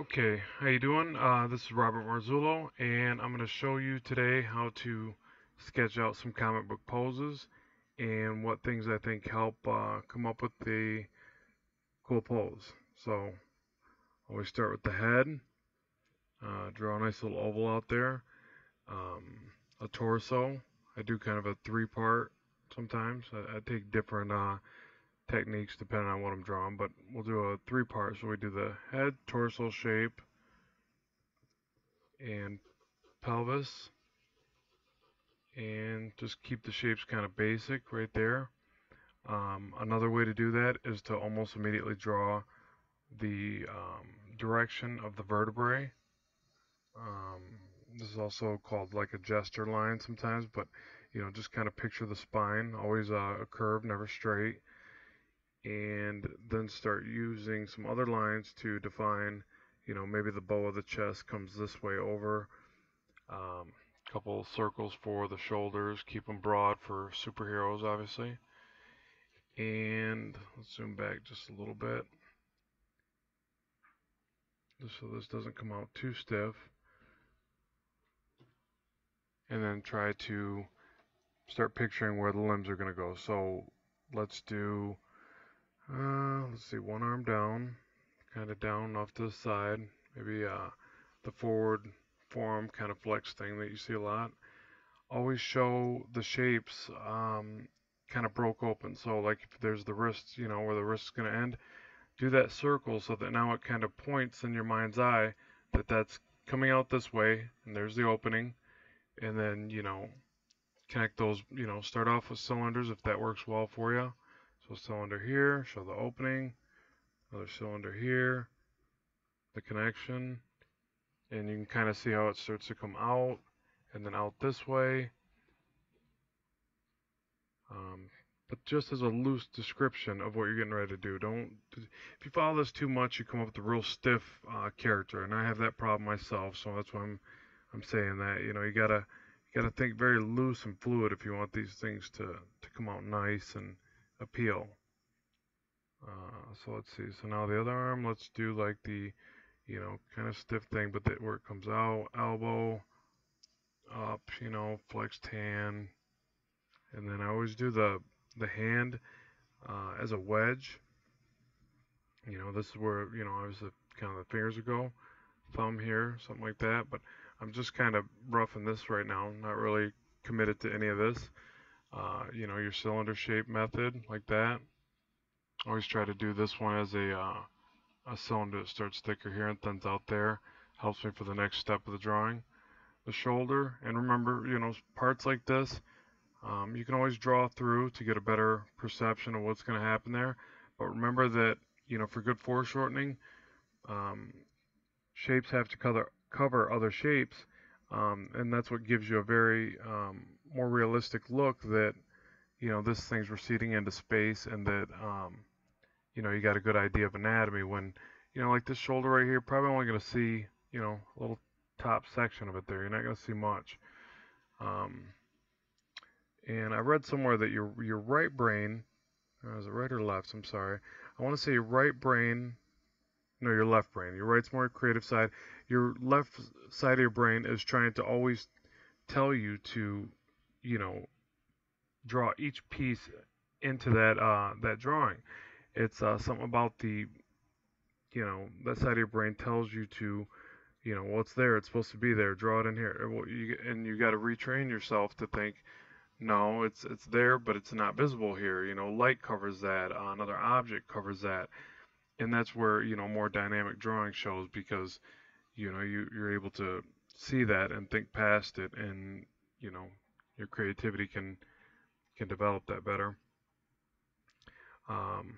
Okay, how you doing? This is Robert Marzullo, and I'm going to show you today how to sketch out some comic book poses and what things I think help come up with the cool pose. So, always start with the head, draw a nice little oval out there, um, a torso. I do kind of a three-part sometimes. I take different techniques depending on what I'm drawing, but we'll do a three-part. So we do the head, torso shape, and pelvis, and just keep the shapes kind of basic right there. Another way to do that is to almost immediately draw the direction of the vertebrae. Um, this is also called like a gesture line sometimes, but just kind of picture the spine, always a curve, never straight, and then start using some other lines to define, maybe the bow of the chest comes this way over. Couple circles for the shoulders, keep them broad for superheroes, obviously. And let's zoom back just a little bit, just so this doesn't come out too stiff. And then try to start picturing where the limbs are going to go. So let's do, let's see, one arm down, kind of down off to the side. Maybe the forward forearm kind of flex thing that you see a lot. Always show the shapes kind of broke open. So like if there's the wrist, where the wrist is going to end, do that circle so that now it kind of points in your mind's eye that that's coming out this way, and there's the opening, and then, connect those, start off with cylinders if that works well for you. So cylinder here, show the opening, another cylinder here, the connection, and you can kind of see how it starts to come out, and then out this way. Um, but just as a loose description of what you're getting ready to do. If you follow this too much, you come up with a real stiff character, and I have that problem myself. So that's why I'm saying that. You gotta think very loose and fluid if you want these things to come out nice and appeal. So let's see. So now the other arm, let's do like the kind of stiff thing, but where it comes out, elbow up, flexed hand, and then I always do the hand as a wedge. This is where, obviously kind of the fingers would go, thumb here, something like that. But I'm just kind of roughing this right now, not really committed to any of this. Your cylinder shape method, like that. Always try to do this one as a cylinder that starts thicker here and thins out there. Helps me for the next step of the drawing. The shoulder, and remember, parts like this, you can always draw through to get a better perception of what's going to happen there. But remember that, for good foreshortening, um, shapes have to cover other shapes, and that's what gives you a very more realistic look that, this thing's receding into space, and that, you got a good idea of anatomy when, like this shoulder right here, probably only going to see, a little top section of it there. You're not going to see much. Um, and I read somewhere that your right brain, is it right or left? I'm sorry. I want to say your right brain, no, your left brain. Your right's more creative side. Your left side of your brain is trying to always tell you to, you know, draw each piece into that drawing. It's something about that side of your brain tells you to, well, it's there. It's supposed to be there. Draw it in here. And you got to retrain yourself to think, no, it's there, but it's not visible here. Light covers that. Another object covers that, and that's where more dynamic drawing shows because you're able to see that and think past it, and you know your creativity can develop that better. Um,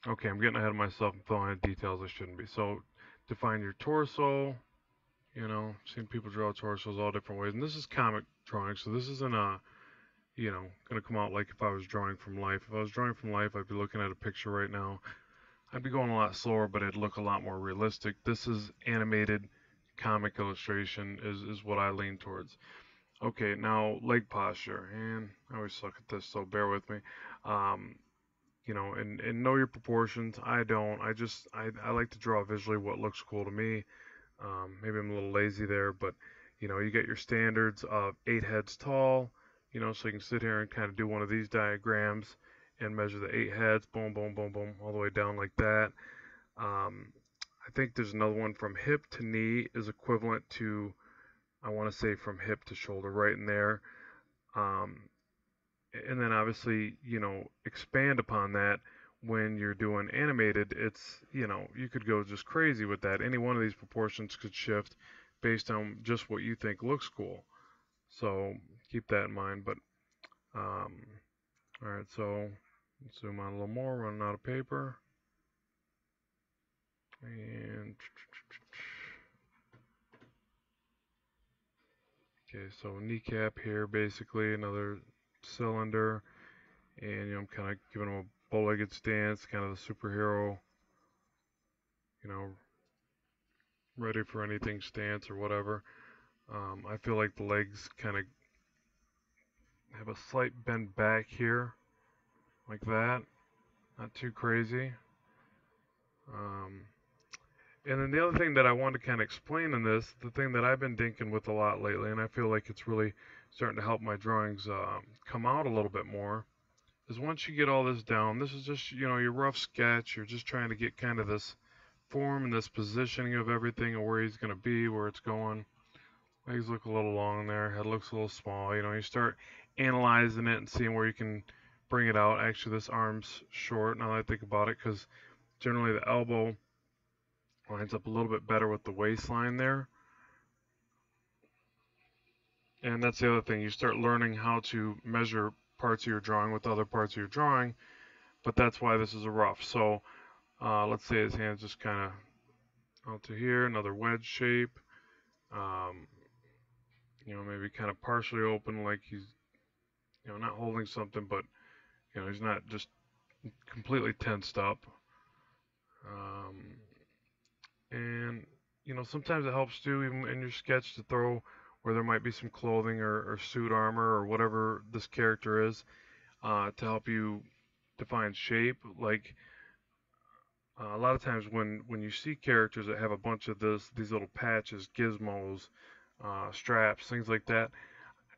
okay, I'm getting ahead of myself and filling in details I shouldn't be. So define your torso. Seen people draw torsos all different ways, and this is comic drawing, so this isn't going to come out like if I was drawing from life. If I was drawing from life, I'd be looking at a picture right now. I'd be going a lot slower, but it'd look a lot more realistic. This is animated comic illustration is what I lean towards. Okay, now leg posture, and I always suck at this, so bear with me. Um, you know, and know your proportions. I don't. I like to draw visually what looks cool to me. Maybe I'm a little lazy there, but you know, you get your standards of 8 heads tall, you know, so you can sit here and kind of do one of these diagrams and measure the 8 heads, boom, boom, boom, boom, all the way down like that. I think there's another one from hip to knee is equivalent to, I want to say from hip to shoulder, right in there. Um, and then obviously, you know, expand upon that when you're doing animated. It's, you know, you could go just crazy with that. Any one of these proportions could shift based on just what you think looks cool. So keep that in mind. But all right, so zoom on a little more, running out of paper. And okay, so kneecap here, basically another cylinder, and you know, I'm kind of giving him a bow-legged stance, kind of the superhero, you know, ready for anything stance or whatever. I feel like the legs kind of have a slight bend back here, like that. Not too crazy. Um, and then the other thing that I want to kind of explain in this, the thing that I've been dinking with a lot lately, and I feel like it's really starting to help my drawings come out a little bit more, is once you get all this down, this is just, you know, your rough sketch. You're just trying to get kind of this form and this positioning of everything and where he's going to be, where it's going. Legs look a little long there. Head looks a little small. You know, you start analyzing it and seeing where you can bring it out. Actually, this arm's short now that I think about it, because generally the elbow lines up a little bit better with the waistline there. And that's the other thing. You start learning how to measure parts of your drawing with other parts of your drawing, but that's why this is a rough. So let's say his hand's just kind of out to here, another wedge shape. Um, you know, maybe kind of partially open, like he's, you know, not holding something, but you know, he's not just completely tensed up. Um, and you know, sometimes it helps too, even in your sketch, to throw where there might be some clothing or suit armor or whatever this character is, to help you define shape. Like a lot of times when you see characters that have a bunch of these little patches, gizmos, straps, things like that,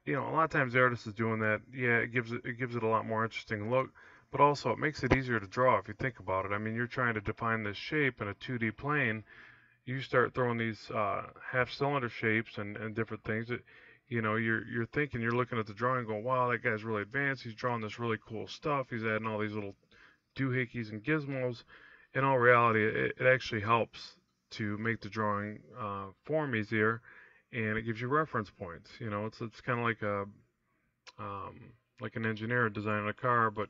you know, a lot of times the artist is doing that. Yeah, it gives it a lot more interesting look, but also it makes it easier to draw if you think about it. I mean, you're trying to define this shape in a 2D plane. You start throwing these half-cylinder shapes and different things. That, you know, you're thinking, you're looking at the drawing, going, "Wow, that guy's really advanced. He's drawing this really cool stuff. He's adding all these little doohickeys and gizmos." In all reality, it actually helps to make the drawing form easier, and it gives you reference points. You know, it's kind of like an engineer designing a car, but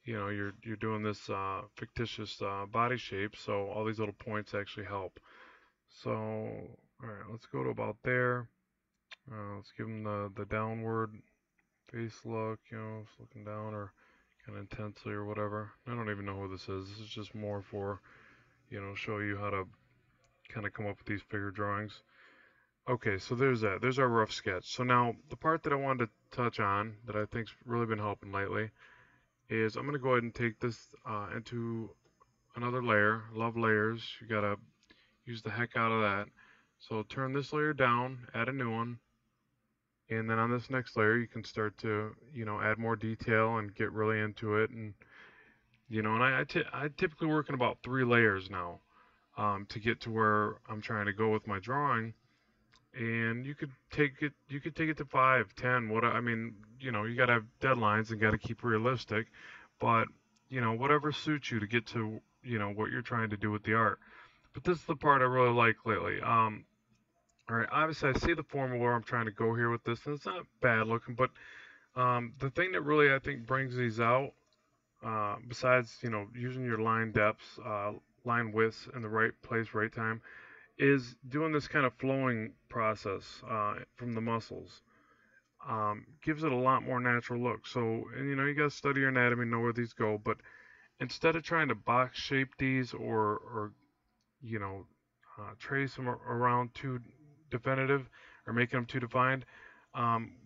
you know, you're doing this fictitious body shape, so all these little points actually help. So, all right, let's go to about there. Let's give him the downward face look, you know, just looking down or kind of intensely or whatever. I don't even know who this is. This is just more for, you know, show you how to kind of come up with these figure drawings. Okay, so there's that. There's our rough sketch. So now the part that I wanted to touch on that I think's really been helping lately is I'm going to go ahead and take this into another layer. Love layers. You got to use the heck out of that. So turn this layer down, add a new one, and then on this next layer you can start to, you know, add more detail and get really into it. And you know, and I typically work in about 3 layers now to get to where I'm trying to go with my drawing. And you could take it to 5, 10. What I mean, you know, you got to have deadlines and got to keep realistic, but you know, whatever suits you to get to, you know, what you're trying to do with the art. But this is the part I really like lately. All right, obviously I see the formula where I'm trying to go here with this, and it's not bad looking, but the thing that really I think brings these out, besides, you know, using your line depths, line widths in the right place, right time, is doing this kind of flowing process from the muscles. Gives it a lot more natural look. So, and, you know, you got to study your anatomy, know where these go, but instead of trying to box shape these or you know, trace them around too definitive or making them too defined,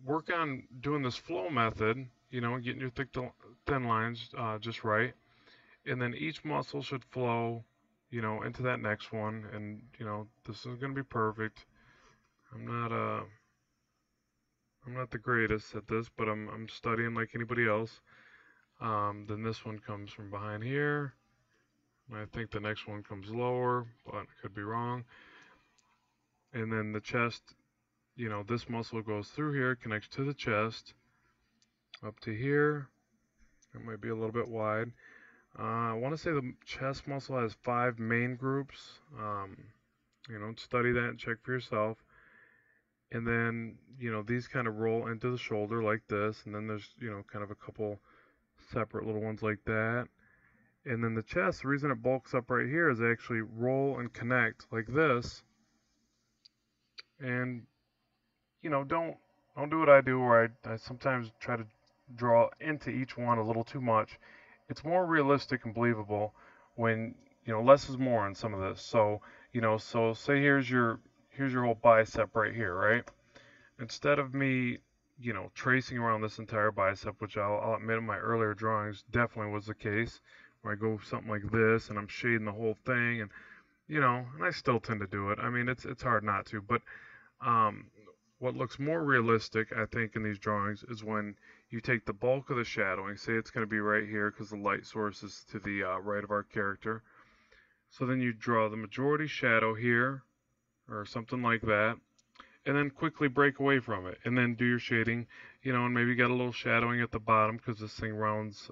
work on doing this flow method, you know, and getting your thick to thin lines just right. and then each muscle should flow, into that next one, and this is going to be perfect. I'm not I'm not the greatest at this, but I'm studying like anybody else. Then this one comes from behind here. And I think the next one comes lower, but I could be wrong. And then the chest, this muscle goes through here, connects to the chest, up to here. It might be a little bit wide. I want to say the chest muscle has 5 main groups. Study that and check for yourself. And then, these kind of roll into the shoulder like this. And then there's, kind of a couple separate little ones like that. And then the chest, the reason it bulks up right here is they actually roll and connect like this. And, don't do what I do where I sometimes try to draw into each one a little too much. It's more realistic and believable when, less is more on some of this. So, so say here's your whole bicep right here, right? Instead of me, tracing around this entire bicep, which I'll admit in my earlier drawings definitely was the case, where I go something like this and I'm shading the whole thing, and and I still tend to do it. I mean, it's hard not to, but what looks more realistic, I think, in these drawings is when you take the bulk of the shadowing, say it's going to be right here because the light source is to the right of our character. So then you draw the majority shadow here, or something like that, and then quickly break away from it, and then do your shading, and maybe get a little shadowing at the bottom because this thing rounds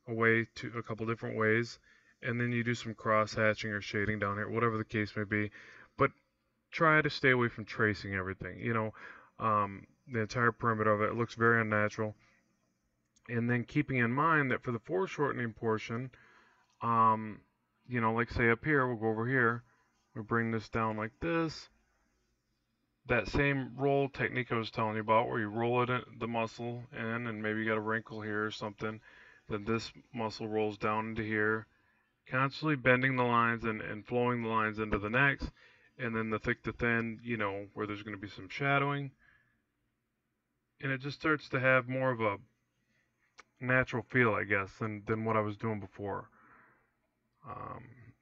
away to a couple different ways, and then you do some cross hatching or shading down here, whatever the case may be. But try to stay away from tracing everything. The entire perimeter of it looks very unnatural. And then keeping in mind that for the foreshortening portion, like say up here, we'll go over here, we bring this down like this. That same roll technique I was telling you about, where you roll it in, the muscle in, and maybe you got a wrinkle here or something, then this muscle rolls down into here, constantly bending the lines and flowing the lines into the next, and then the thick to thin, where there's going to be some shadowing, and it just starts to have more of a natural feel, I guess, than what I was doing before.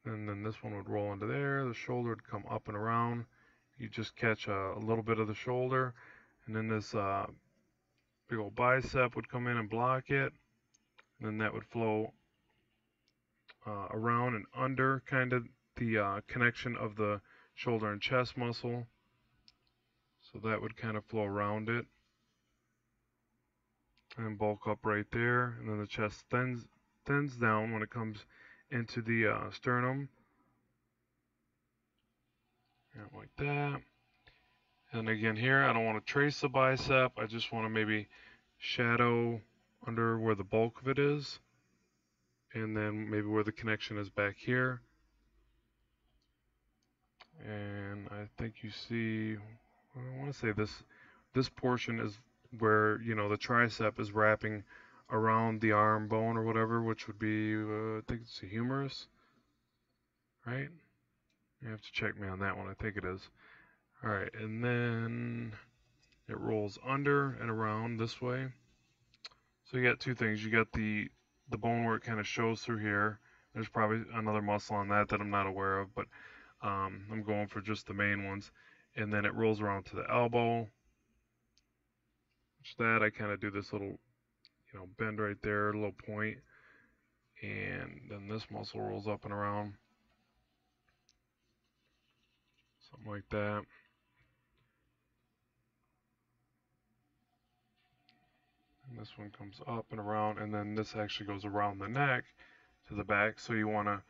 And then this one would roll into there, the shoulder would come up and around, you just catch a little bit of the shoulder, and then this big old bicep would come in and block it, and then that would flow around and under kind of the connection of the shoulder and chest muscle, so that would kind of flow around it and bulk up right there, and then the chest thins down when it comes into the sternum, and like that. And again here, I don't want to trace the bicep, I just want to maybe shadow under where the bulk of it is, and then maybe where the connection is back here. And I think you see, I want to say this portion is where, the tricep is wrapping around the arm bone or whatever, which would be, I think it's the humerus, right? You have to check me on that one, I think it is. All right, and then it rolls under and around this way. So you got two things. You got the bone where it kind of shows through here. There's probably another muscle on that I'm not aware of, but I'm going for just the main ones. And then it rolls around to the elbow. Which that I kind of do this little, bend right there, a little point. And then this muscle rolls up and around. Something like that. And this one comes up and around, and then this actually goes around the neck to the back. So you want to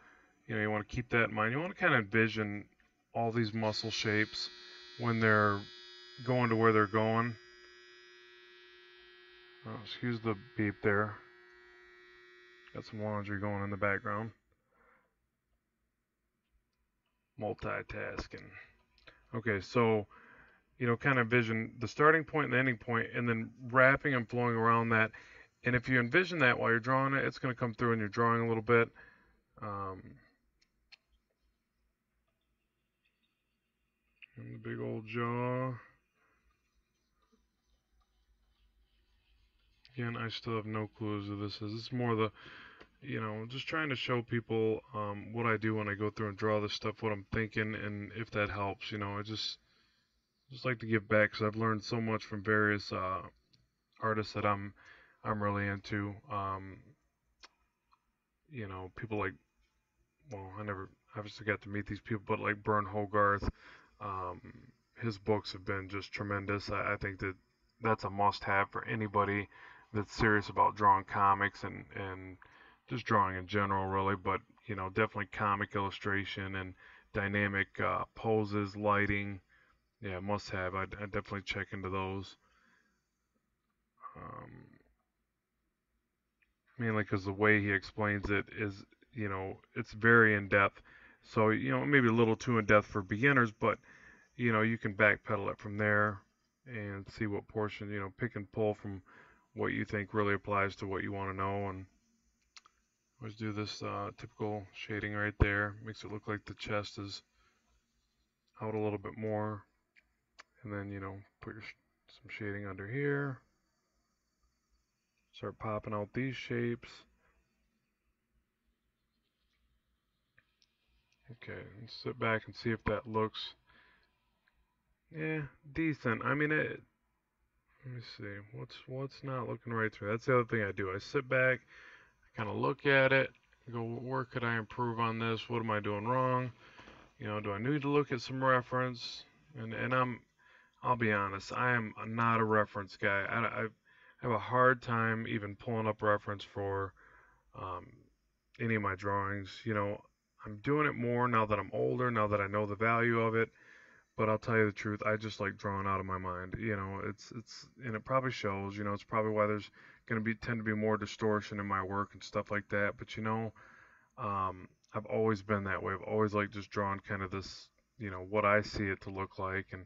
keep that in mind. You want to kind of envision all these muscle shapes when they're going to where they're going. Oh, excuse the beep there. Got some laundry going in the background. Multitasking. Okay, so kind of envision the starting point and the ending point, and then wrapping and flowing around that. And if you envision that while you're drawing it, it's going to come through in your drawing a little bit. And the big old jaw. Again, I still have no clue as to this is. This is more the, just trying to show people what I do when I go through and draw this stuff, what I'm thinking, and if that helps. I just like to give back because I've learned so much from various artists that I'm really into. People like, well, I never obviously got to meet these people, but like Byrne Hogarth, um, his books have been just tremendous. I think that's a must-have for anybody that's serious about drawing comics and just drawing in general, really. But definitely comic illustration and dynamic poses, lighting. Yeah, must-have. I definitely check into those. Um, Mainly because the way he explains it is, it's very in depth. So, maybe a little too in depth for beginners, but you can backpedal it from there and see what portion, pick and pull from what you think really applies to what you want to know. And always do this typical shading right there. Makes it look like the chest is out a little bit more. And then, put some shading under here. Start popping out these shapes. Okay, and sit back and see if that looks, yeah, decent. I mean, let me see, what's not looking right through. That's the other thing I do. I sit back, I kind of look at it, go, where could I improve on this? What am I doing wrong? Do I need to look at some reference? And I'll be honest, I am not a reference guy. I have a hard time even pulling up reference for um, any of my drawings. I'm doing it more now that I'm older, now that I know the value of it. But I'll tell you the truth, I just like drawing out of my mind. And it probably shows. It's probably why there's going to tend to be more distortion in my work and stuff like that. But I've always been that way. I've always like just drawn kind of this, what I see it to look like. And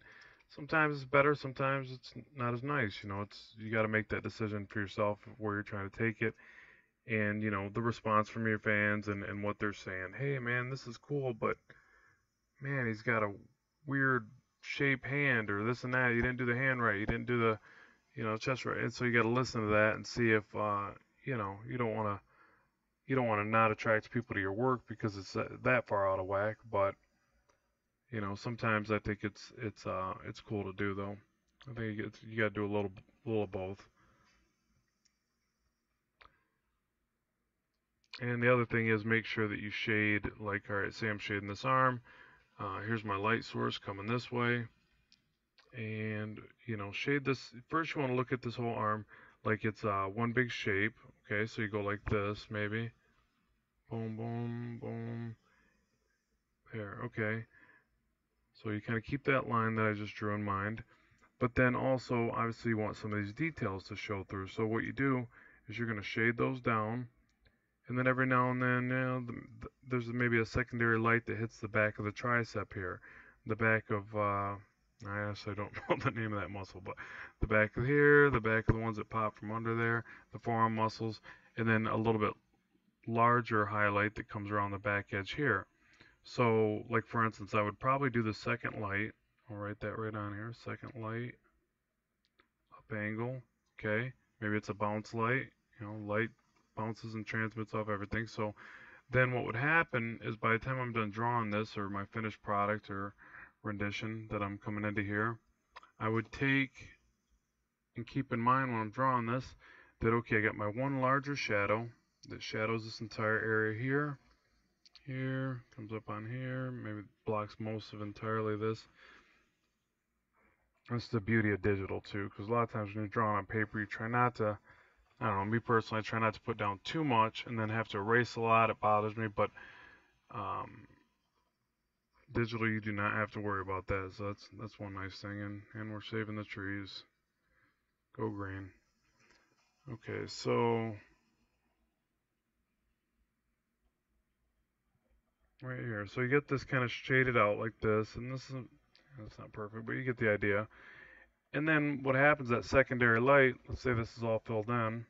sometimes it's better, sometimes it's not as nice. You got to make that decision for yourself of where you're trying to take it. And the response from your fans and what they're saying. Hey man, this is cool, but man, he's got a weird shape hand or this and that. You didn't do the hand right. You didn't do the, chest right. And so you got to listen to that and see if, you don't want to not attract people to your work because it's that far out of whack. But sometimes I think it's cool to do though. I think you got to do a little of both. And the other thing is make sure that you shade, like, all right, say I'm shading this arm. Here's my light source coming this way. And, shade this. First, you want to look at this whole arm like it's one big shape. Okay, so you go like this, maybe. Boom, boom, boom. There, okay. So you kind of keep that line that I just drew in mind. But then also, obviously, you want some of these details to show through. So what you do is you're going to shade those down. And then every now and then, there's maybe a secondary light that hits the back of the tricep here. The back of, I actually don't know the name of that muscle, but the back of here, the back of the ones that pop from under there, the forearm muscles, and then a little bit larger highlight that comes around the back edge here. So, like for instance, I would probably do the second light. I'll write that right on here. Second light, up angle. Okay, maybe it's a bounce light. Light bounces and transmits off everything. So then what would happen is by the time I'm done drawing this or my finished product or rendition that I'm coming into here, I would take and keep in mind when I'm drawing this that, okay, I got my one larger shadow that shadows this entire area here. Here, comes up on here, maybe blocks most of entirely this. That's the beauty of digital too, because a lot of times when you're drawing on paper, you try not to, I don't know, me personally, I try not to put down too much and then have to erase a lot. It bothers me, but digital, you do not have to worry about that. So that's one nice thing, and we're saving the trees. Go green. Okay, so right here. So you get this kind of shaded out like this, and this is, that's not perfect, but you get the idea. And then what happens, that secondary light, let's say this is all filled in,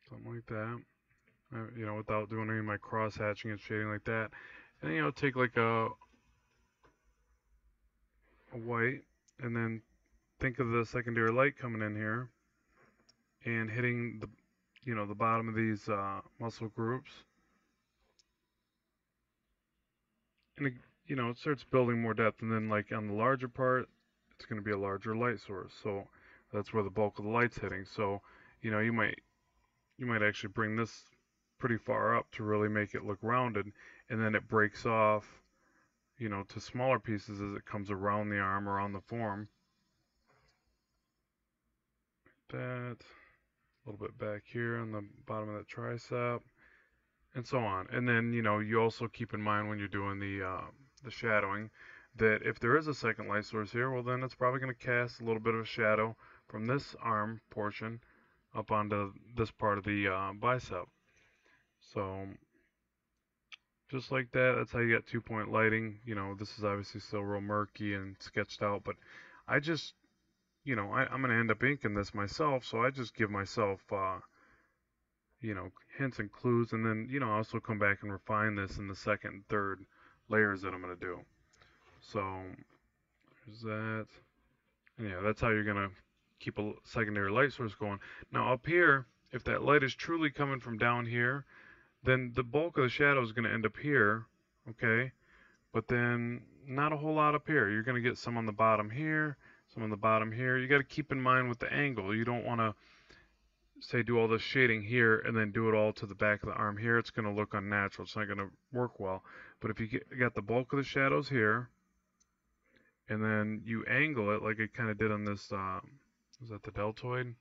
something like that, without doing any of my cross hatching and shading like that. And then, take like a white, and then think of the secondary light coming in here and hitting the, the bottom of these muscle groups, and it starts building more depth. And then like on the larger part, it's going to be a larger light source. So that's where the bulk of the light's hitting. So you might actually bring this pretty far up to really make it look rounded, and then it breaks off, to smaller pieces as it comes around the arm, around the form. That. A little bit back here on the bottom of that tricep, and so on. And then, you also keep in mind when you're doing the shadowing that if there is a second light source here, well, then it's probably going to cast a little bit of a shadow from this arm portion up onto this part of the bicep. So just like that, that's how you get 2-point lighting. This is obviously still real murky and sketched out, but I just, I'm going to end up inking this myself, so I just give myself, hints and clues, and then, also come back and refine this in the second and third layers that I'm going to do. So, there's that. And yeah, that's how you're going to keep a secondary light source going. Now, up here, if that light is truly coming from down here, then the bulk of the shadow is going to end up here, okay? But then not a whole lot up here. You're going to get some on the bottom here, some on the bottom here. You got to keep in mind with the angle. You don't want to, say, do all this shading here and then do it all to the back of the arm here. It's going to look unnatural. It's not going to work well. But if you got the bulk of the shadows here, and then you angle it like it kind of did on this, was that the deltoid?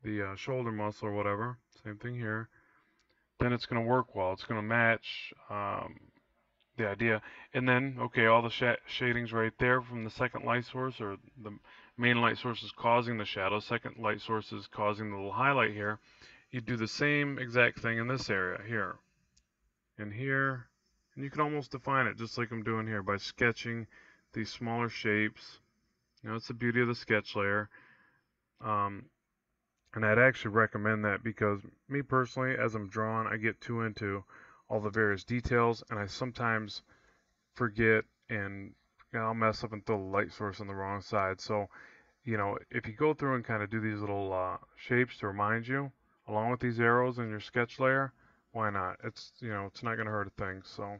The shoulder muscle or whatever. Same thing here. Then it's going to work well. It's going to match the idea. And then, okay, all the shadings right there from the second light source, or the main light source is causing the shadow, second light source is causing the little highlight here. You do the same exact thing in this area here and here, and you can almost define it just like I'm doing here by sketching these smaller shapes. It's the beauty of the sketch layer. And I'd actually recommend that because me personally, as I'm drawing, I get too into all the various details, and I sometimes forget, and I'll mess up and throw the light source on the wrong side. So, if you go through and kind of do these little shapes to remind you, along with these arrows in your sketch layer, why not? It's, it's not going to hurt a thing. So,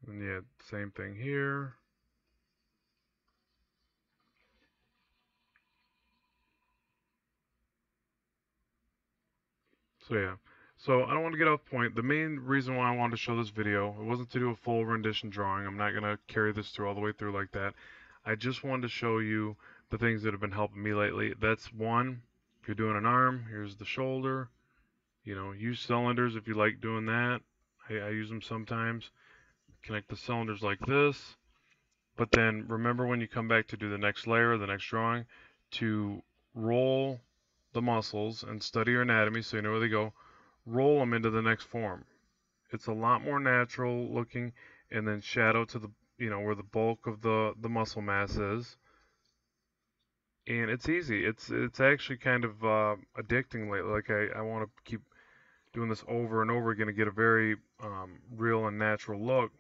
and yeah, same thing here. So yeah, so I don't want to get off point. The main reason why I wanted to show this video, it wasn't to do a full rendition drawing. I'm not going to carry this through all the way through like that. I just wanted to show you the things that have been helping me lately. That's one, if you're doing an arm, here's the shoulder. Use cylinders if you like doing that. I use them sometimes. Connect the cylinders like this. But then remember when you come back to do the next layer, the next drawing, to roll the muscles and study your anatomy so you know where they go. Roll them into the next form. It's a lot more natural looking, and then shadow to the, where the bulk of the muscle mass is. And it's easy. It's actually kind of addicting lately. Like I want to keep doing this over and over again to get a very real and natural look.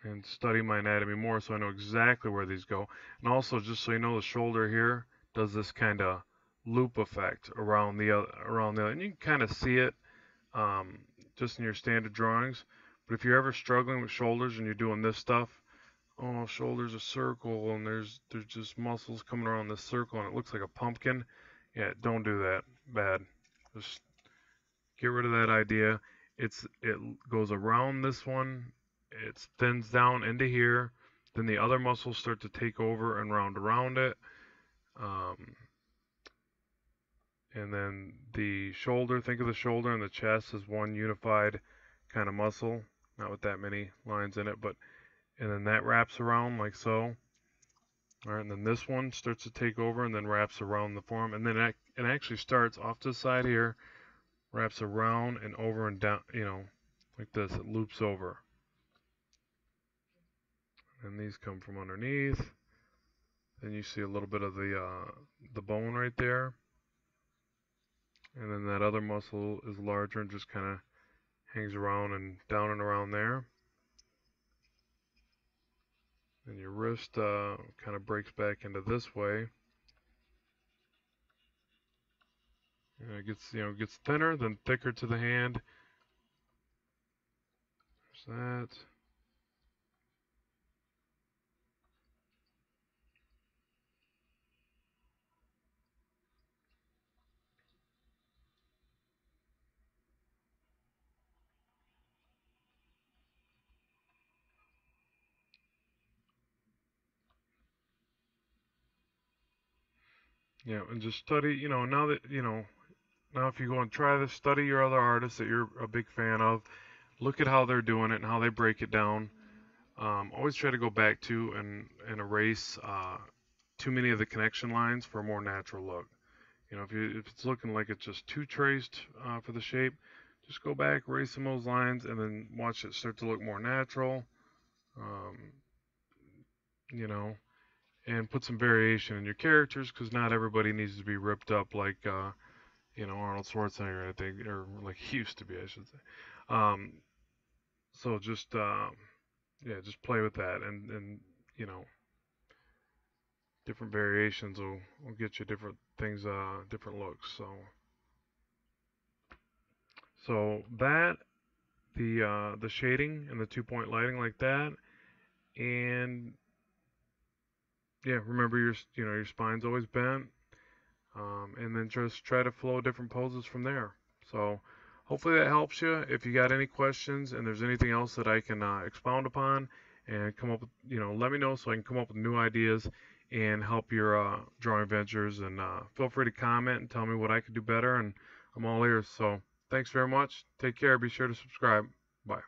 And study my anatomy more so I know exactly where these go. And also, just so you know, the shoulder here does this kind of loop effect around the other, and you can kind of see it just in your standard drawings. But if you're ever struggling with shoulders and you're doing this stuff, oh, shoulder's a circle and there's just muscles coming around this circle and it looks like a pumpkin. Yeah, don't do that. Bad. Just get rid of that idea. It goes around this one. It thins down into here, then the other muscles start to take over and round around it, and then the shoulder, think of the shoulder and the chest as one unified kind of muscle, not with that many lines in it, and then that wraps around like so. All right, and then this one starts to take over and then wraps around the form, and then it actually starts off to the side here, wraps around and over and down, like this. It loops over. And these come from underneath. Then you see a little bit of the bone right there. And then that other muscle is larger and just kind of hangs around and down and around there. And your wrist kind of breaks back into this way. And it gets thinner, then thicker to the hand. There's that. Yeah, and just study, now if you go and try this, study your other artists that you're a big fan of. Look at how they're doing it and how they break it down. Always try to go back to and erase too many of the connection lines for a more natural look. If it's looking like it's just too traced for the shape, just go back, erase some of those lines, and then watch it start to look more natural. Um, you know, and put some variation in your characters because not everybody needs to be ripped up like Arnold Schwarzenegger, I think, or like he used to be, I should say. Um, so just play with that, and you know, different variations will get you different things, different looks. So that the shading and the 2-point lighting like that, and yeah, remember your spine's always bent, and then just try to flow different poses from there. So hopefully that helps you. If you got any questions and there's anything else that I can expound upon and come up with, let me know so I can come up with new ideas and help your drawing ventures. And feel free to comment and tell me what I could do better. And I'm all ears. So thanks very much. Take care. Be sure to subscribe. Bye.